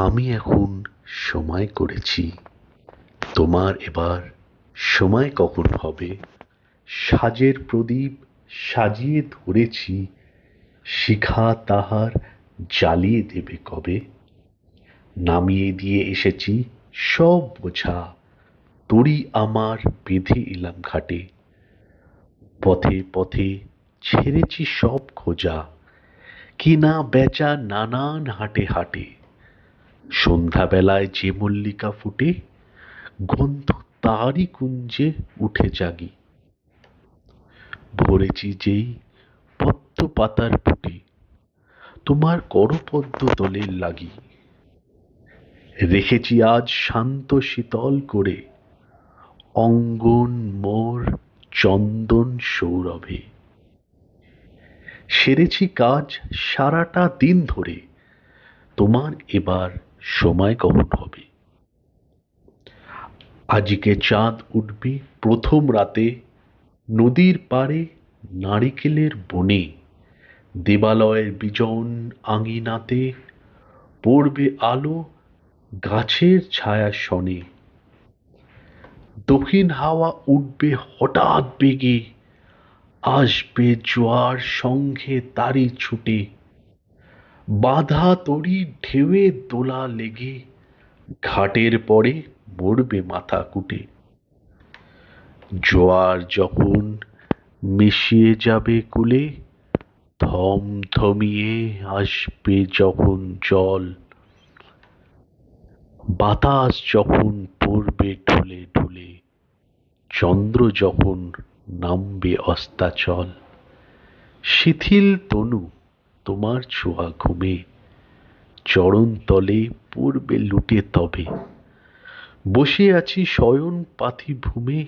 আমি এখন সময় করেছি, তোমার এবার সময় কখন হবে? সাজের প্রদীপ সাজিয়ে ধরেছি, শিখা তাহার জ্বালিয়ে দেবে কবে? নামিয়ে দিয়ে এসেছি সব বোঝা, তরি আমার বেঁধে এলাম ঘাটে। পথে পথে ছেড়েছি সব খোঁজা, কিনা বেচা নানান হাটে হাটে। সন্ধ্যাবেলায় যে মল্লিকা ফুটে, গন্ধ তারই কুঞ্জে উঠে জাগি। ভরেছি যেই পদ্ম পাতার পুঁটে, তোমার করপদ্ম দলের লাগি। রেখেছি আজ শান্ত শীতল করে, অঙ্গন মোর চন্দন সৌরভে। সেরেছি কাজ সারাটা দিন ধরে, তোমার এবার সময় কখন হবে? আজকে চাঁদ উঠবে প্রথম রাতে, নদীর পাড়ে নারিকেলের বনে। দেবালয়ের বিজন আঙিনাতে পড়বে আলো গাছের ছায়া শনে। দক্ষিণ হাওয়া উঠবে হঠাৎ বেগে, আসবে জোয়ার সঙ্গে তারই ছুটে। বাঁধা তরী ঢেউয়ে দোলা লেগে, ঘাটের পরে মরবে মাথা কুটে। জোয়ার যখন মিশিয়ে যাবে কূলে, থমথমিয়ে আসবে যখন জল। বাতাস যখন পড়বে ঢুলে ঢুলে, চন্দ্র যখন নামবে অস্তাচল। শিথিল তনু তোমার ছোঁয়া ঘুমে, চরণ তলে পড়বে লুটে তবে। বসে আছি শয়ন পাথি ভূমে,